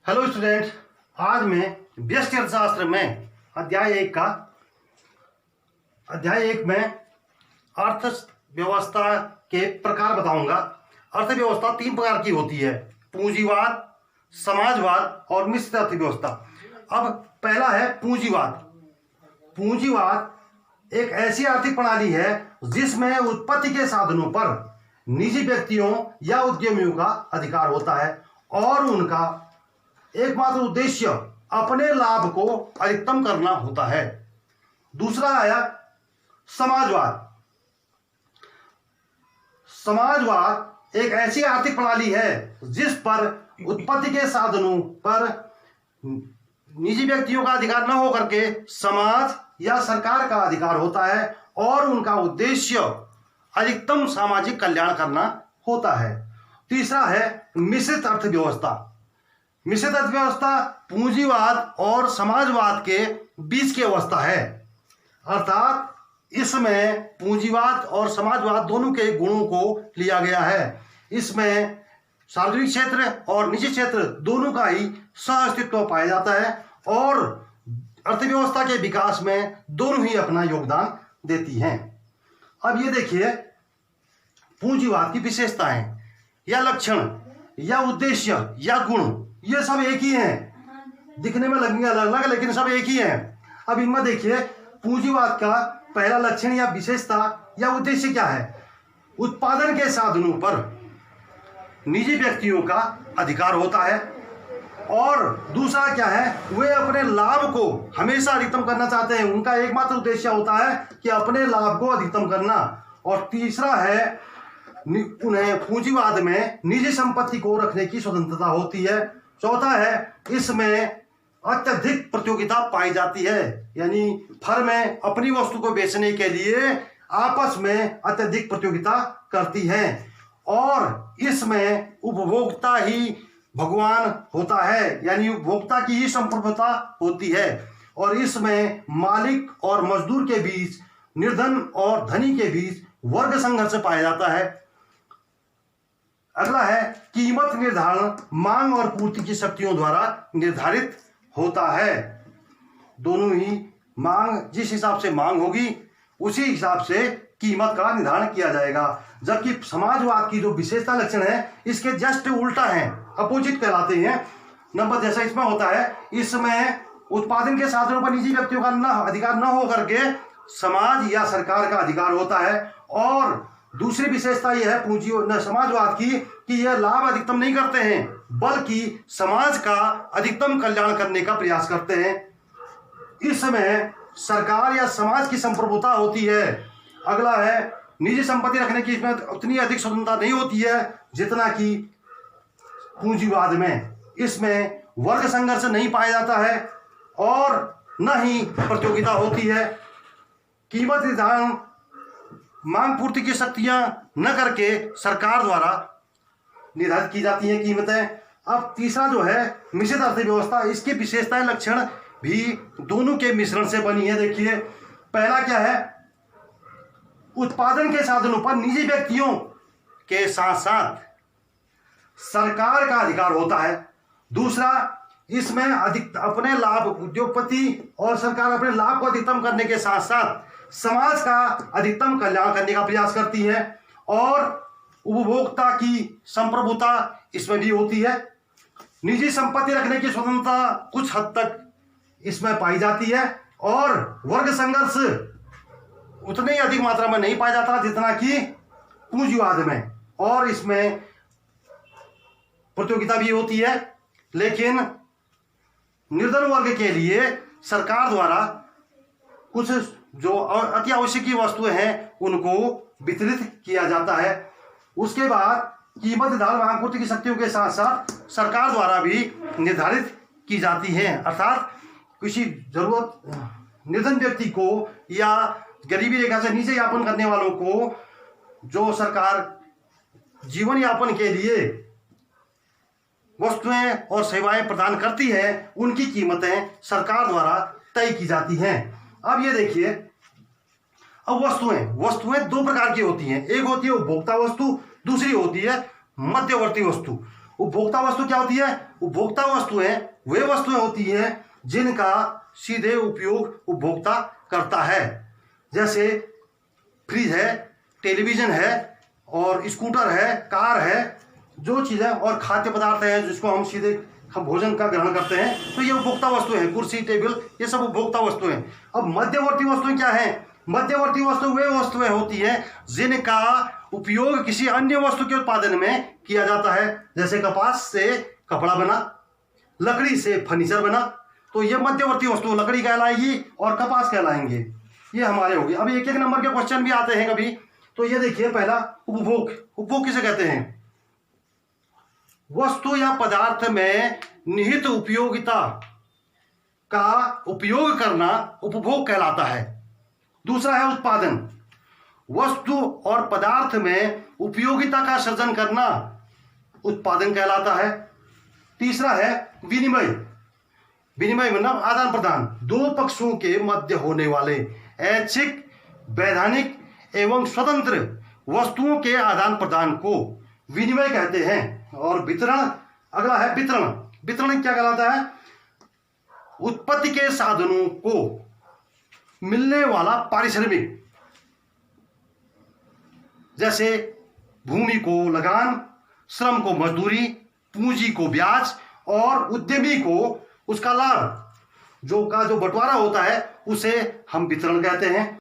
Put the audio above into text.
Hello students, आज मैं व्यष्टि अर्थशास्त्र में अध्याय एक में अर्थव्यवस्था के प्रकार बताऊंगा। अर्थव्यवस्था तीन प्रकार की होती है: पूंजीवाद, समाजवाद और मिश्रित अर्थव्यवस्था। अब पहला है पूंजीवाद। पूंजीवाद एक ऐसी आर्थिक प्रणाली है जिसमें उत्पत्ति के साधनों पर निजी व्यक्तियों या उद्यमियों का अधिकार होता है और उनका एकमात्र उद्देश्य अपने लाभ को अधिकतम करना होता है। दूसरा आया समाजवाद। समाजवाद एक ऐसी आर्थिक प्रणाली है जिस पर उत्पत्ति के साधनों पर निजी व्यक्तियों का अधिकार न होकर के समाज या सरकार का अधिकार होता है और उनका उद्देश्य अधिकतम सामाजिक कल्याण करना होता है। तीसरा है मिश्रित अर्थव्यवस्था। मिश्रित अर्थव्यवस्था पूंजीवाद और समाजवाद के बीच की अवस्था है, अर्थात इसमें पूंजीवाद और समाजवाद दोनों के गुणों को लिया गया है। इसमें सार्वजनिक क्षेत्र और निजी क्षेत्र दोनों का ही सह अस्तित्व पाया जाता है और अर्थव्यवस्था के विकास में दोनों ही अपना योगदान देती हैं। अब ये देखिए, पूंजीवाद की विशेषताएं या लक्षण या उद्देश्य या गुण, ये सब एक ही हैं। दिखने में लगेंगे अलग अलग, लेकिन सब एक ही हैं। अब इनमें देखिए, पूंजीवाद का पहला लक्षण या विशेषता या उद्देश्य क्या है? उत्पादन के साधनों पर निजी व्यक्तियों का अधिकार होता है और दूसरा क्या है, वे अपने लाभ को हमेशा अधिकतम करना चाहते हैं। उनका एकमात्र उद्देश्य होता है कि अपने लाभ को अधिकतम करना। और तीसरा है, उन्हें पूंजीवाद में निजी संपत्ति को रखने की स्वतंत्रता होती है। चौथा है, इसमें अत्यधिक प्रतियोगिता पाई जाती है, यानी फर्में अपनी वस्तु को बेचने के लिए आपस में अत्यधिक प्रतियोगिता करती हैं और इसमें उपभोक्ता ही भगवान होता है, यानी उपभोक्ता की ही संप्रभुता होती है और इसमें मालिक और मजदूर के बीच, निर्धन और धनी के बीच वर्ग संघर्ष पाया जाता है। अगला है कीमत निर्धारण मांग और पूर्ति की शक्तियों द्वारा निर्धारित होता है। दोनों ही मांग, जिस हिसाब से मांग होगी उसी हिसाब से कीमत का निर्धारण किया जाएगा। जबकि समाजवाद की जो विशेषता लक्षण है इसके जस्ट उल्टा है, अपोजिट कहलाते हैं। नंबर जैसा इसमें होता है, इसमें उत्पादन के साधनों पर निजी व्यक्तियों का अधिकार न हो करके समाज या सरकार का अधिकार होता है। और दूसरी विशेषता यह है समाजवाद की कि यह लाभ अधिकतम नहीं करते हैं बल्कि समाज का अधिकतम कल्याण करने का प्रयास करते हैं। इसमें सरकार या समाज की संप्रभुता होती है। अगला है, निजी संपत्ति रखने की इसमें उतनी अधिक स्वतंत्रता नहीं होती है जितना कि पूंजीवाद में। इसमें वर्ग संघर्ष नहीं पाया जाता है और न ही प्रतियोगिता होती है। कीमत निर्धारण मांग पूर्ति की शक्तियां न करके सरकार द्वारा निर्धारित की जाती हैं कीमतें। अब तीसरा जो है मिश्रित अर्थव्यवस्था, इसकी विशेषताएं लक्षण भी दोनों के मिश्रण से बनी है। देखिए, पहला क्या है, उत्पादन के साधनों पर निजी व्यक्तियों के साथ साथ सरकार का अधिकार होता है। दूसरा, इसमें अपने लाभ, उद्योगपति और सरकार अपने लाभ को अधिकतम करने के साथ साथ समाज का अधिकतम कल्याण करने का प्रयास करती है और उपभोक्ता की संप्रभुता इसमें भी होती है। निजी संपत्ति रखने की स्वतंत्रता कुछ हद तक इसमें पाई जाती है और वर्ग संघर्ष उतने ही अधिक मात्रा में नहीं पाया जाता जितना कि पूंजीवाद में। और इसमें प्रतियोगिता भी होती है, लेकिन निर्धन वर्ग के लिए सरकार द्वारा कुछ जो अति आवश्यक वस्तुएं हैं उनको वितरित किया जाता है। उसके बाद कीमत निर्धारण मांग पूर्ति की शक्तियों के साथ साथ सरकार द्वारा भी निर्धारित की जाती हैं, अर्थात किसी जरूरत निर्धन व्यक्ति को या गरीबी रेखा से नीचे यापन करने वालों को जो सरकार जीवन यापन के लिए वस्तुएं और सेवाएं प्रदान करती है उनकी कीमतें सरकार द्वारा तय की जाती हैं। अब ये देखिए, अब वस्तुएं दो प्रकार की होती हैं। एक होती है उपभोक्ता वस्तु, दूसरी होती है मध्यवर्ती वस्तु। उपभोक्ता वस्तु क्या होती है? उपभोक्ता वस्तुएं वे वस्तुएं होती हैं जिनका सीधे उपयोग उपभोक्ता करता है, जैसे फ्रिज है, टेलीविजन है और स्कूटर है, कार है, जो चीज़ें और खाद्य पदार्थ हैं जिसको हम सीधे हम भोजन का ग्रहण करते हैं, तो ये उपभोक्ता वस्तुएं हैं। कुर्सी, टेबल, ये सब उपभोक्ता वस्तुएं हैं। अब मध्यवर्ती वस्तुएं क्या हैं? मध्यवर्ती वस्तु वे वस्तुएं होती हैं जिनका उपयोग किसी अन्य वस्तु के उत्पादन में किया जाता है, जैसे कपास से कपड़ा बना, लकड़ी से फर्नीचर बना, तो ये मध्यवर्ती वस्तु लकड़ी कहलाएगी और कपास कहलाएंगे। ये हमारे हो गए। अब एक एक नंबर के क्वेश्चन भी आते हैं कभी। तो ये देखिए, पहला उपभोग। उपभोग किसे कहते हैं? वस्तु या पदार्थ में निहित उपयोगिता का उपयोग करना उपभोग कहलाता है। दूसरा है उत्पादन। वस्तु और पदार्थ में उपयोगिता का सृजन करना उत्पादन कहलाता है। तीसरा है विनिमय। विनिमय मतलब आदान प्रदान, दो पक्षों के मध्य होने वाले ऐच्छिक, वैधानिक एवं स्वतंत्र वस्तुओं के आदान प्रदान को विनिमय कहते हैं। और वितरण, अगला है वितरण। वितरण क्या कहलाता है? उत्पत्ति के साधनों को मिलने वाला पारिश्रमिक, जैसे भूमि को लगान, श्रम को मजदूरी, पूंजी को ब्याज और उद्यमी को उसका लाभ, जो बंटवारा होता है, उसे हम वितरण कहते हैं।